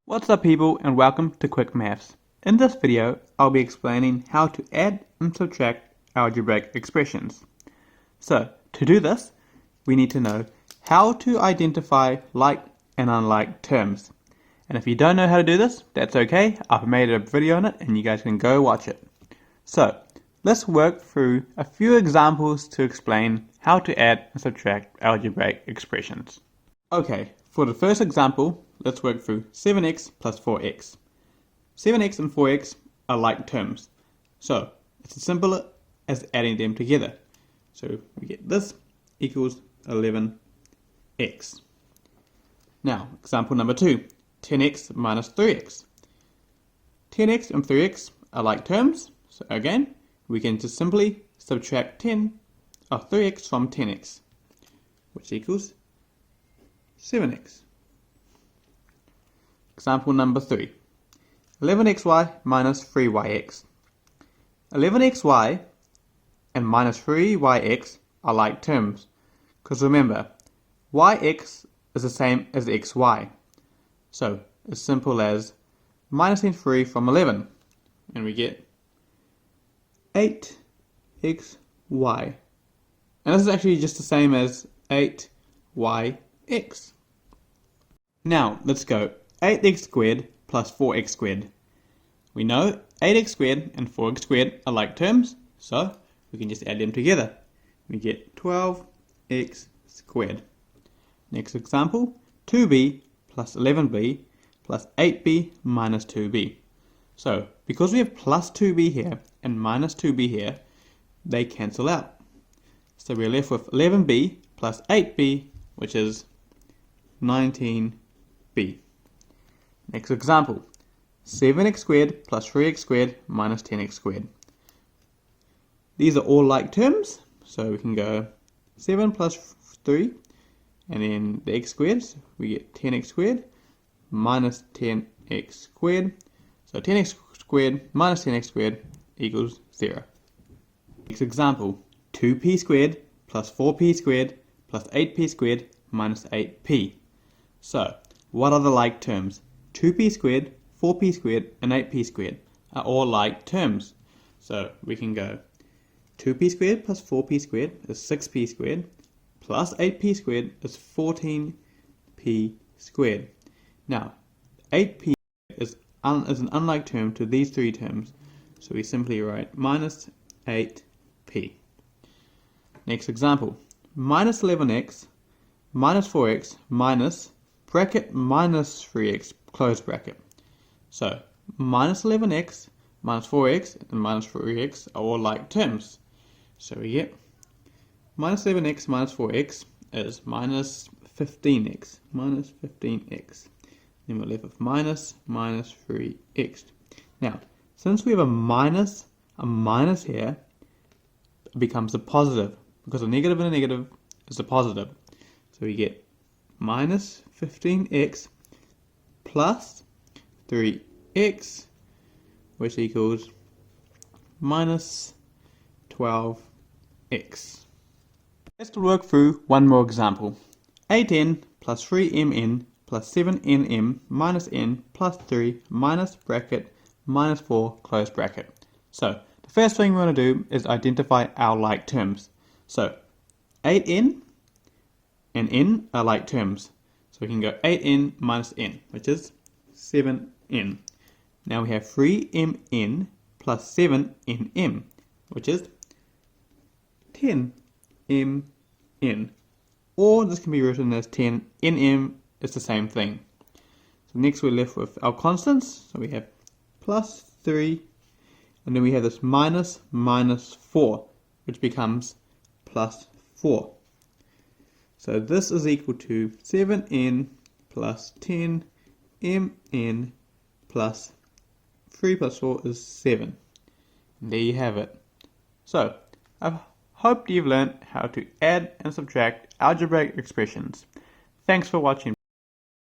What's up people, and welcome to Quick Maths. In this video, I'll be explaining how to add and subtract algebraic expressions. So, to do this, we need to know how to identify like and unlike terms. And if you don't know how to do this, that's okay. I've made a video on it and you guys can go watch it. So, let's work through a few examples to explain how to add and subtract algebraic expressions. Okay, for the first example, let's work through 7x plus 4x. 7x and 4x are like terms, so it's as simple as adding them together. So we get this equals 11x. Now, example number 2, 10x minus 3x. 10x and 3x are like terms, so again, we can just simply subtract 3x from 10x, which equals 7x. Example number 3. 11xy minus 3yx. 11xy and minus 3yx are like terms, because remember, yx is the same as xy. So, as simple as minusing 3 from 11, and we get 8xy. And this is actually just the same as 8yx. Now, let's go 8x squared plus 4x squared. We know 8x squared and 4x squared are like terms, so we can just add them together. We get 12x squared. Next example, 2b plus 11b plus 8b minus 2b. So, because we have plus 2b here and minus 2b here, they cancel out. So we're left with 11b plus 8b, which is 19b. Next example, 7x squared plus 3x squared minus 10x squared. These are all like terms, so we can go 7 plus 3, and then the x squared, so we get 10x squared minus 10x squared. So 10x squared minus 10x squared equals 0. Next example, 2p squared plus 4p squared plus 8p squared minus 8p. So, what are the like terms? 2p squared, 4p squared, and 8p squared are all like terms. So, we can go 2p squared plus 4p squared is 6p squared, plus 8p squared is 14p squared. Now, 8p is an unlike term to these three terms, so we simply write minus 8p. Next example, minus 11x minus 4x minus bracket minus 3x close bracket. So minus 11x minus 4x and minus 3x are all like terms. So we get minus 11x minus 4x is minus 15x. Minus 15x. Then we're left with minus 3x. Now, since we have a minus here, it becomes a positive, because a negative and a negative is a positive. So we get minus 15x plus 3x, which equals minus 12x. Let's work through one more example. 8n plus 3mn plus 7nm minus n plus 3 minus bracket minus 4 close bracket. So, the first thing we want to do is identify our like terms. So, 8n and n are like terms. So we can go 8n minus n, which is 7n. Now we have 3mn plus 7nm, which is 10mn. Or this can be written as 10nm, it's the same thing. So next we're left with our constants. So we have plus 3, and then we have this minus 4, which becomes plus 4. So this is equal to 7n plus 10mn plus 3 plus 4 is 7. And there you have it. So, I hope you've learned how to add and subtract algebraic expressions. Thanks for watching.